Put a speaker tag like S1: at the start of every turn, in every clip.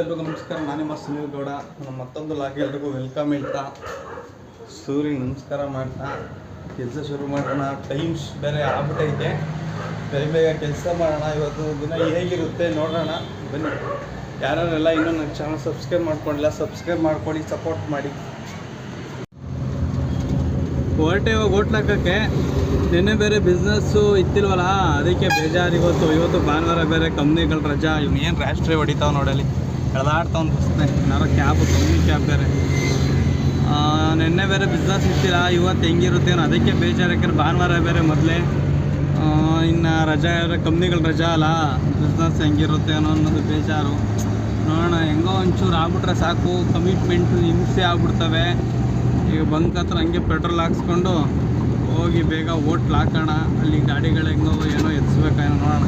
S1: ಎಲ್ರಿಗೂ ನಮಸ್ಕಾರ. ನಾನೇ ಸುನೀಲ್ ಗೌಡ. ನಮ್ಮ ಮತ್ತೊಂದು ಲಾಗ್ ಎಲ್ರಿಗೂ ವೆಲ್ಕಮ್ ಹೇಳ್ತಾ ಸೂರ್ಯಗೆ ನಮಸ್ಕಾರ ಮಾಡ್ತಾ ಕೆಲಸ ಶುರು ಮಾಡೋಣ. ಟೈಮ್ಸ್ ಬೇರೆ ಆಗ್ಬಿಟ್ಟೈತೆ, ಬೇಗ ಕೆಲಸ ಮಾಡೋಣ. ಇವತ್ತು ದಿನ ಹೇಗಿರುತ್ತೆ ನೋಡೋಣ ಬನ್ನಿ. ಯಾರೆಲ್ಲ ಇನ್ನೂ ನನ್ನ ಚಾನಲ್ ಸಬ್ಸ್ಕ್ರೈಬ್ ಮಾಡ್ಕೊಂಡಿಲ್ಲ, ಸಬ್ಸ್ಕ್ರೈಬ್ ಮಾಡ್ಕೊಳ್ಳಿ, ಸಪೋರ್ಟ್ ಮಾಡಿ. ಹೊರಟೆ ಇವಾಗ ಹೋಟ್ಲ್ ಹಾಕೋಕ್ಕೆ. ನಿನ್ನೆ ಬೇರೆ ಬಿಸ್ನೆಸ್ಸು ಇತ್ತಿಲ್ವಲ್ಲ, ಅದಕ್ಕೆ ಬೇಜಾರು. ಇವತ್ತು ಭಾನುವಾರ ಬೇರೆ ಕಂಪ್ನಿಗಳ ರಜಾ. ಇವ್ನು ಏನು ರಾಷ್ಟ್ರೀಯ ಹೊಡಿತಾವೆ ನೋಡಲಿ, ಎಳೆದಾಡ್ತಾವ್ನು ಬಸ್ನೆ. ಏನಾರು ಕಂಪ್ನಿ ಕ್ಯಾಬ್ ಬೇರೆ. ನಿನ್ನೆ ಬೇರೆ ಬಿಸ್ನೆಸ್ ಇತ್ತಿಲ್ಲ, ಇವತ್ತು ಹೆಂಗಿರುತ್ತೆ ಅದಕ್ಕೆ ಬೇಜಾರು. ಯಾಕಂದ್ರೆ ಭಾನುವಾರ ಬೇರೆ ಮೊದಲೇ, ಇನ್ನು ರಜಾ ಕಂಪ್ನಿಗಳ ರಜಾ ಅಲ್ಲ, ಬಿಸ್ನೆಸ್ ಹೆಂಗಿರುತ್ತೆ ಅನ್ನೋದು ಬೇಜಾರು. ನೋಡೋಣ, ಹೆಂಗೋ ಒಂಚೂರು ಆಗ್ಬಿಟ್ರೆ ಸಾಕು. ಕಮಿಟ್ಮೆಂಟ್ ಹಿಂಸೆ ಆಗ್ಬಿಡ್ತವೆ. ಈಗ ಬಂಕ್ ಹತ್ರ ಹಂಗೆ ಪೆಟ್ರೋಲ್ ಹಾಕ್ಸ್ಕೊಂಡು ಹೋಗಿ ಬೇಗ ಹೋಟ್ಲ್ ಹಾಕೋಣ. ಅಲ್ಲಿ ಗಾಡಿಗಳು ಹೆಂಗೋ ಏನೋ ಎತ್ತಿಸ್ಬೇಕೇನೋ ನೋಡೋಣ.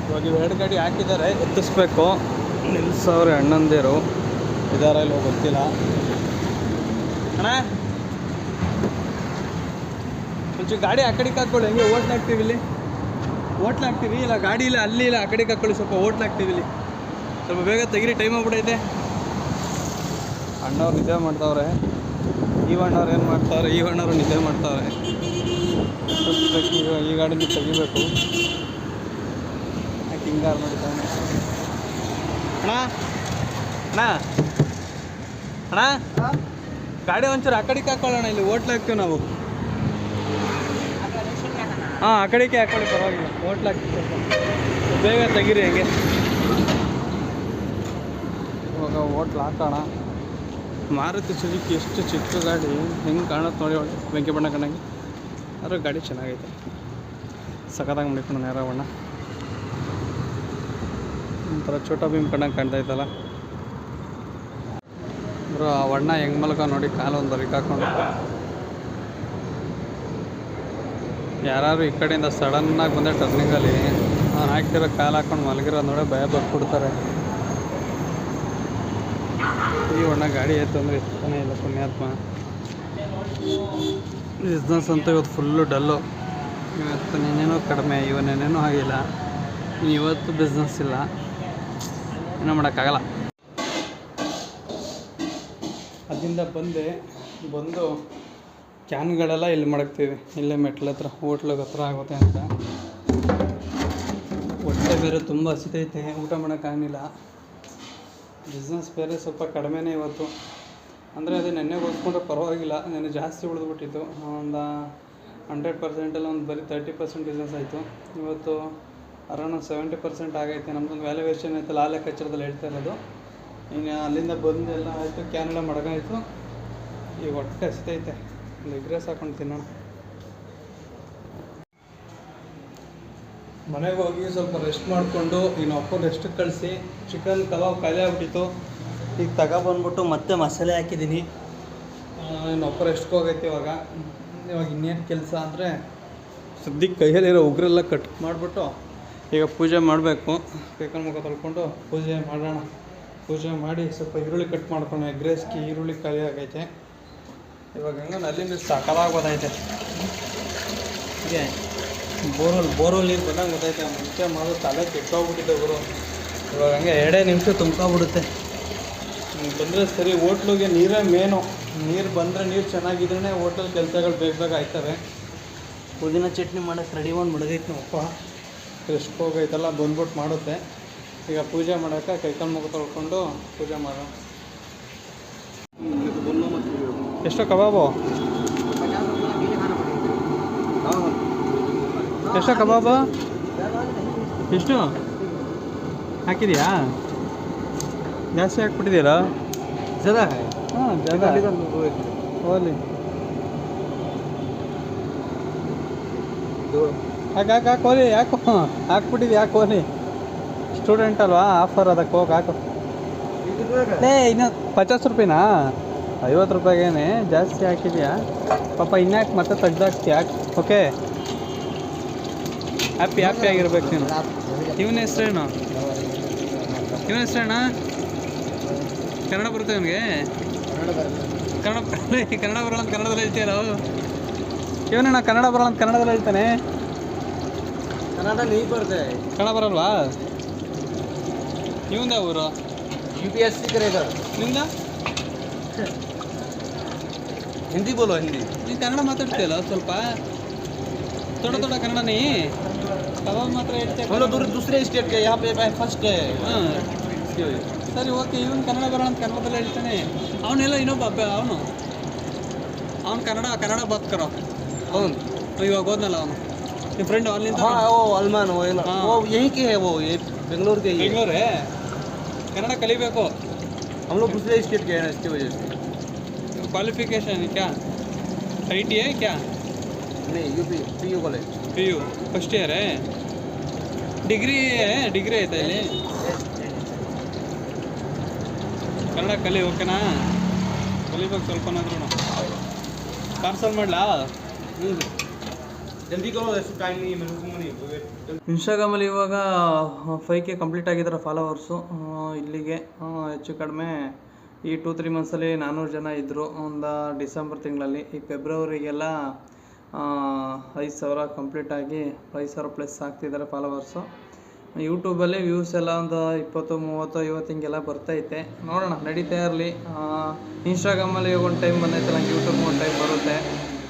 S1: ಇವಾಗ ಎರಡು ಗಾಡಿ ಹಾಕಿದ್ದಾರೆ, ಎತ್ತಿಸ್ಬೇಕು. ನಿಲ್ಸವ್ರೆ ಅಣ್ಣಂದಿರು ಇದಾರ ಇಲ್ಲೋ ಗೊತ್ತಿಲ್ಲ. ಅಣ್ಣ ಒಂಚೂರು ಗಾಡಿ ಆ ಕಡೆಗೆ ಹಾಕ್ಕೊಳ್ಳಿ. ಹೆಂಗೆ ಹೋಟ್ಲ್ ಹಾಕ್ತೀವಿ, ಇಲ್ಲಿ ಹೋಟ್ಲ್ ಹಾಕ್ತೀವಿ. ಇಲ್ಲ ಗಾಡಿ ಇಲ್ಲ, ಅಲ್ಲಿ ಇಲ್ಲ, ಆ ಕಡೆಗೆ ಹಾಕ್ಕೊಳ್ಳಿ. ಸ್ವಲ್ಪ ಹೋಟ್ಲ್ ಹಾಕ್ತೀವಿ ಇಲ್ಲಿ. ಸ್ವಲ್ಪ ಬೇಗ ತೆಗಿರಿ, ಟೈಮ್ ಆಗ್ಬಿಟ್ಟೈತೆ. ಅಣ್ಣವ್ರು ನಿದ್ದೆ ಮಾಡ್ತಾವ್ರೆ, ಈವಣ್ಣವ್ರು ಏನು ಮಾಡ್ತಾವ್ರೆ, ಈವಣ್ಣವ್ರು ನಿದ್ದೆ ಮಾಡ್ತಾವ್ರೆ. ಈಗ ಈ ಗಾಡಿನ ತೆಗಿಬೇಕು. ಹಿಂಗಾರು ಮಾಡಿದ್ದಾನೆ. ಅಣ್ಣ ಅಣ್ಣ ಅಣ್ಣ ಗಾಡಿ ಒಂಚೂರು ಆ ಕಡೆಗೆ ಹಾಕೊಳ್ಳೋಣ. ಇಲ್ಲಿ ಹೋಟ್ಲ್ ಹಾಕ್ತೀವಿ ನಾವು. ಹಾಂ, ಆ ಕಡೆಗೆ ಹಾಕೊಳ್ಳಿ, ಪರವಾಗಿಲ್ಲ. ಹೋಟ್ಲ್ ಹಾಕ್ತೀವಿ, ಬೇಗ ತೆಗೀರಿ. ಹೆಂಗೆ ಇವಾಗ ಹೋಟ್ಲ್ ಹಾಕೋಣ. ಮಾರುತಿ ಸುಜುಕಿ ಎಷ್ಟು ಚಿಕ್ಕ ಗಾಡಿ, ಹೆಂಗೆ ಕಾಣುತ್ತೆ ನೋಡಿ. ಒಳ್ಳೆ ಬೆಂಕಿ ಬಣ್ಣ ಕಂಡಂಗೆ. ಆದ್ರೆ ಗಾಡಿ ಚೆನ್ನಾಗೈತೆ, ಸಖತ್ತಾಗಿ ಮಾಡಿಕೊಂಡು ನೇರ ಬಣ್ಣ. ಒಂಥರ ಛೋಟಾ ಭೀಮ್ ಕಂಡಂಗೆ ಕಾಣ್ತಾಯಿತ್ತಲ್ಲ ಬ್ರೋ. ಆ ಬಣ್ಣ ಹೆಂಗೆ ಮಲ್ಕ ನೋಡಿ, ಕಾಲು ಒಂದು ಬರೀಕ್ ಹಾಕೊಂಡು. ಯಾರು ಈ ಕಡೆಯಿಂದ ಸಡನ್ನಾಗಿ ಬಂದೆ ಟರ್ನಿಂಗಲ್ಲಿ ಅವ್ನು ಹಾಕ್ತಿರೋ ಕಾಲು ಹಾಕೊಂಡು ಮಲಗಿರೋ ನೋಡಿ, ಭಯ ಬರ್ಬಿಡ್ತಾರೆ. ಈ ಬಣ್ಣ ಗಾಡಿ ಆಯ್ತು ಅಂದರೆ ಇಷ್ಟನೇ ಇಲ್ಲ, ಪುಣ್ಯಾತ್ಮ. ಬಿಸ್ನೆಸ್ ಅಂತ ಇವತ್ತು ಫುಲ್ಲು ಡಲ್ಲು. ಇವತ್ತು ನೆನ್ನೆನೂ ಕಡಿಮೆ, ಇವನ್ನೇನೇನೂ ಆಗಿಲ್ಲ. ಇವತ್ತು ಬಿಸ್ನೆಸ್ ಇಲ್ಲ, ಏನೋ ಮಾಡೋಕ್ಕಾಗಲ್ಲ. ಅಲ್ಲಿಂದ ಬಂದು ಕ್ಯಾನ್ಗಳೆಲ್ಲ ಇಲ್ಲಿ ಮಡಗ್ತೀವಿ. ಇಲ್ಲೇ ಮೆಟ್ಲ ಹತ್ರ, ಹೋಟ್ಲಿಗೆ ಹತ್ರ ಆಗುತ್ತೆ ಅಂತ. ಹೊಟ್ಟೆ ಬೇರೆ ತುಂಬ ಹಸಿತೈತೆ, ಊಟ ಮಾಡೋಕ್ಕಾಗಲಿಲ್ಲ. ಬಿಸ್ನೆಸ್ ಬೇರೆ ಸ್ವಲ್ಪ ಕಡಿಮೆನೇ ಇವತ್ತು. ಅಂದರೆ ಅದು ನೆನ್ನೆ ಹೋಲಿಸ್ಕೊಂಡ್ರೆ ಪರವಾಗಿಲ್ಲ, ನೆನ್ನೆ ಜಾಸ್ತಿ ಉಳಿದ್ಬಿಟ್ಟಿತ್ತು. ಒಂದು 100%ಅಲ್ಲಿ ಒಂದು ಬರೀ 30% ಬಿಸ್ನೆಸ್ ಆಯಿತು. ಇವತ್ತು ಅರೌಂಡ್ 70% ಆಗೈತೆ. ನಮ್ಮದೊಂದು ವ್ಯಾಲ್ಯೂಯೇಷನ್ ಆಯ್ತಲ್ಲ, ಆ ಲೆಕ್ಕಾಚಾರದಲ್ಲಿ ಹೇಳ್ತಾ ಇರೋದು. ಇನ್ನು ಅಲ್ಲಿಂದ ಬಂದು ಎಲ್ಲ ಆಯಿತು, ಕ್ಯಾನೆಲ್ಲ ಮಡಗಾಯಿತು. ಈಗ ಹೊಟ್ಟೆ ಹಸಿತೈತೆ, ಒಂದು ಎಗ್ ರೈಸ್ ಹಾಕೊಂಡು ತಿನ್ನೋಣ. ಮನೆಗೆ ಹೋಗಿ ಸ್ವಲ್ಪ ರೆಸ್ಟ್ ಮಾಡಿಕೊಂಡು ಇನ್ನು ಅಪ್ಪ ರೆಸ್ಟಿಗೆ ಕಳಿಸಿ. ಚಿಕನ್ ಕಬಾಬ್ ಖಾಲಿ ಆಗ್ಬಿಟ್ಟಿತ್ತು, ಈಗ ತಗೊಬಂದ್ಬಿಟ್ಟು ಮತ್ತೆ ಮಸಾಲೆ ಹಾಕಿದ್ದೀನಿ. ಇನ್ನು ಅಪ್ಪ ರೆಸ್ಟ್ಗೆ ಹೋಗೈತೆ ಇವಾಗ ಇನ್ನೇನು ಕೆಲಸ ಅಂದರೆ ಸದ್ಯಕ್ಕೆ ಕೈಯಲ್ಲಿರೋ ಉಗ್ರೆಲ್ಲ ಕಟ್ ಮಾಡಿಬಿಟ್ಟು ಈಗ ಪೂಜೆ ಮಾಡಬೇಕು. ಕೈಕಾಲು ಮುಖ ತೊಳ್ಕೊಂಡು ಪೂಜೆ ಮಾಡೋಣ. ಪೂಜೆ ಮಾಡಿ ಸ್ವಲ್ಪ ಈರುಳ್ಳಿ ಕಟ್ ಮಾಡ್ಕೊಂಡು, ಎಗ್ ರೈಸ್ಗೆ ಈರುಳ್ಳಿ ಖಾಲಿ ಆಗೈತೆ. ಇವಾಗ ಹಂಗೆ ಅಲ್ಲಿಂದ ಸಾಕಾಗೋದೈತೆ. ಹೀಗೆ ಬೋರ್ವೆಲ್ ನೀರು ಬಂದಂಗೆ ಗೊತ್ತೈತೆ. ಮುಂಚೆ ಮಾಡೋದು ತಲೆ ಕೆಟ್ಟೋಗ್ಬಿಟ್ಟಿದೆ ಗುರು. ಇವಾಗ ಹಂಗೆ 2 ನಿಮಿಷ ತುಂಬ್ಕೊಬಿಡುತ್ತೆ. ಬಂದರೆ ಸರಿ. ಹೋಟ್ಲಿಗೆ ನೀರೇ ಮೇನು. ನೀರು ಬಂದರೆ, ನೀರು ಚೆನ್ನಾಗಿದ್ರೇ ಹೋಟೆಲ್ ಕೆಲಸಗಳು ಬೇಗ ಆಯ್ತವೆ. ಪುದೀನ ಚಟ್ನಿ ಮಾಡೋಕ್ಕೆ ರೆಡಿ ಒಂದು ಮಡಗೈತೆ ನಮ್ಮಪ್ಪ. ರೆಸ್ಟ್ ಹೋಗೈತಲ್ಲ, ಬಂದ್ಬಿಟ್ಟು ಮಾಡುತ್ತೆ. ಈಗ ಪೂಜೆ ಮಾಡೋಕ್ಕೆ ಕೈಕಾಲು ಮುಖ ತೊಳ್ಕೊಂಡು ಪೂಜೆ ಮಾಡೋಣ. ಎಷ್ಟು ಕಬಾಬು? ಎಷ್ಟು ಕಬಾಬು? ಎಷ್ಟು ಹಾಕಿದೆಯಾ? ಜಾಸ್ತಿ ಹಾಕ್ಬಿಟ್ಟಿದ್ದೀರಾ? ಜದಾ? ಹಾಂ, ಜದಾ ಹೋಲಿ. ಹಾಕೋಲಿ. ಯಾಕೋ ಹಾಕ್ಬಿಟ್ಟಿದ್ದು? ಯಾಕೆ ಹೋಲಿ? ಸ್ಟೂಡೆಂಟ್ ಅಲ್ವಾ, ಆಫರ್ ಅದಕ್ಕೆ ಹೋಗಿ ಹಾಕು. ಇನ್ನು 50 ರೂಪಾಯಿನಾ? 50 ರೂಪಾಯಿಗೇನೆ ಜಾಸ್ತಿ ಹಾಕಿದ್ಯಾ ಪಾಪ. ಇನ್ಯಾಕೆ ಮತ್ತೆ ತೆಗ್ದಾಕ್ತಿ? ಯಾಕೆ? ಓಕೆ, ಹ್ಯಾಪಿ ಆಗಿರ್ಬೇಕು ನೀನು. ಇವನ ಹೆಸ್ರೇನು? ಕನ್ನಡ ಬರುತ್ತೆ ಇವನಿಗೆ? ಕನ್ನಡ ಬರೋಲ್ಲ ಅಂತ ಕನ್ನಡದಲ್ಲಿ ಹೇಳ್ತೀಯಲ್ಲ. ಇವನಣ್ಣ ಕನ್ನಡ ಬರೋಲ್ಲ ಅಂತ ಕನ್ನಡದಲ್ಲಿ ಹೇಳ್ತಾನೆ.
S2: ಕನ್ನಡ ನೀ ಬರುತ್ತೆ.
S1: ಕನ್ನಡ ಬರಲ್ವಾ? ಇವಂದ ಊರು
S2: UPSC करेगा।
S1: ನಿಂದ
S2: हिंदी बोलो हिंदी।
S1: ನೀನು ಕನ್ನಡ ಮಾತಾಡ್ತೀಯಲ್ಲ ಸ್ವಲ್ಪ थोड़ा थोड़ा कन्नड़ नहीं कबाब ಮಾತ್ರ ಹೇಳ್ತೀಯ
S2: हम लोग दूसरे स्टेट के, यहाँ पे फर्स्ट है।
S1: ಹಾಂ ಸರಿ ಓಕೆ ಇವನು ಕನ್ನಡ ಬರೋಣ ಅಂತ ಕನ್ನಡದಲ್ಲೇ ಹೇಳ್ತಾನೆ ಅವನೆಲ್ಲ ಇನ್ನೊಬ್ಬ ಅವನು ಕನ್ನಡ ಬತ್ಕರೋ
S2: कौन?
S1: ಇವಾಗ ಹೋದ್ನಲ್ಲ ಅವನು ನಿಮ್ಮ ಫ್ರೆಂಡ್ ಅಲ್ಲಿಂದ
S2: हाँ वो अलमान वो है ना,
S1: हाँ।
S2: वो यहीं के है, वो ये बेंगलोर के ही है।
S1: ಬೆಂಗಳೂರೇ ಕನ್ನಡ ಕಲಿಬೇಕು
S2: हम लोग दूसरे स्टेट के हैं ना, इसकी वजह से।
S1: क्वालिफिकेशन क्या ITI है क्या
S2: नहीं PU college.
S1: PU first year है ಡಿಗ್ರಿ ಐತೆ ಇಲ್ಲಿ ಕನ್ನಡ ಕಲಿ ಓಕೆನಾ ಕಲಿಬೇಕು ಸ್ವಲ್ಪನಾದ್ರೂ ಪಾರ್ಸಲ್ ಮಾಡಲಾ
S2: जल्दी करो, ऐसे टाइम नहीं है, मैं रुकूंगा नहीं।
S1: ಇನ್ಸ್ಟಾಗ್ರಾಮಲ್ಲಿ ಇವಾಗ 5K ಕಂಪ್ಲೀಟ್ ಆಗಿದ್ದಾರೆ ಫಾಲೋವರ್ಸು ಇಲ್ಲಿಗೆ ಹೆಚ್ಚು ಕಡಿಮೆ ಈ 2-3 ಮಂತ್ಸಲ್ಲಿ 400 ಜನ ಇದ್ದರು ಒಂದು ಡಿಸೆಂಬರ್ ತಿಂಗಳಲ್ಲಿ ಈ ಫೆಬ್ರವರಿಗೆಲ್ಲ 5,000 ಕಂಪ್ಲೀಟ್ ಆಗಿ 5,000 ಪ್ಲಸ್ ಆಗ್ತಿದ್ದಾರೆ ಫಾಲೋವರ್ಸು ಯೂಟ್ಯೂಬಲ್ಲಿ ವ್ಯೂಸ್ ಎಲ್ಲ ಒಂದು 20, 30, 50 ಹಿಂಗೆಲ್ಲ ಬರ್ತೈತೆ ನೋಡೋಣ ನಡೀತಾ ಇರಲಿ ಇನ್ಸ್ಟಾಗ್ರಾಮಲ್ಲಿ ಒಂದು ಟೈಮ್ ಬಂದೈತೆ ನಂಗೆ ಯೂಟ್ಯೂಬ್ ಒಂದು ಟೈಮ್ ಬರುತ್ತೆ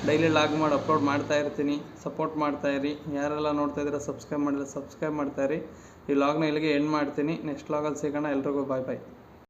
S1: ಡೈಲಿ ಲಾಗ್ ಮಾಡಿ ಅಪ್ಲೋಡ್ ಮಾಡ್ತಾ ಇರ್ತೀನಿ ಸಪೋರ್ಟ್ ಮಾಡ್ತಾಯಿರಿ ಯಾರೆಲ್ಲ ನೋಡ್ತಾ ಇದ್ದೀರಾ ಸಬ್ಸ್ಕ್ರೈಬ್ ಮಾಡಿದ್ರೆ ಸಬ್ಸ್ಕ್ರೈಬ್ ಮಾಡ್ತಾಯಿರಿ ಈ ಲಾಗ್ನ ಇಲ್ಲಿಗೆ ಎಂಡ್ ಮಾಡ್ತೀನಿ ನೆಕ್ಸ್ಟ್ ಲಾಗಲ್ಲಿ ಸಿಗೋಣ ಎಲ್ರಿಗೂ ಬಾಯ್ ಬಾಯ್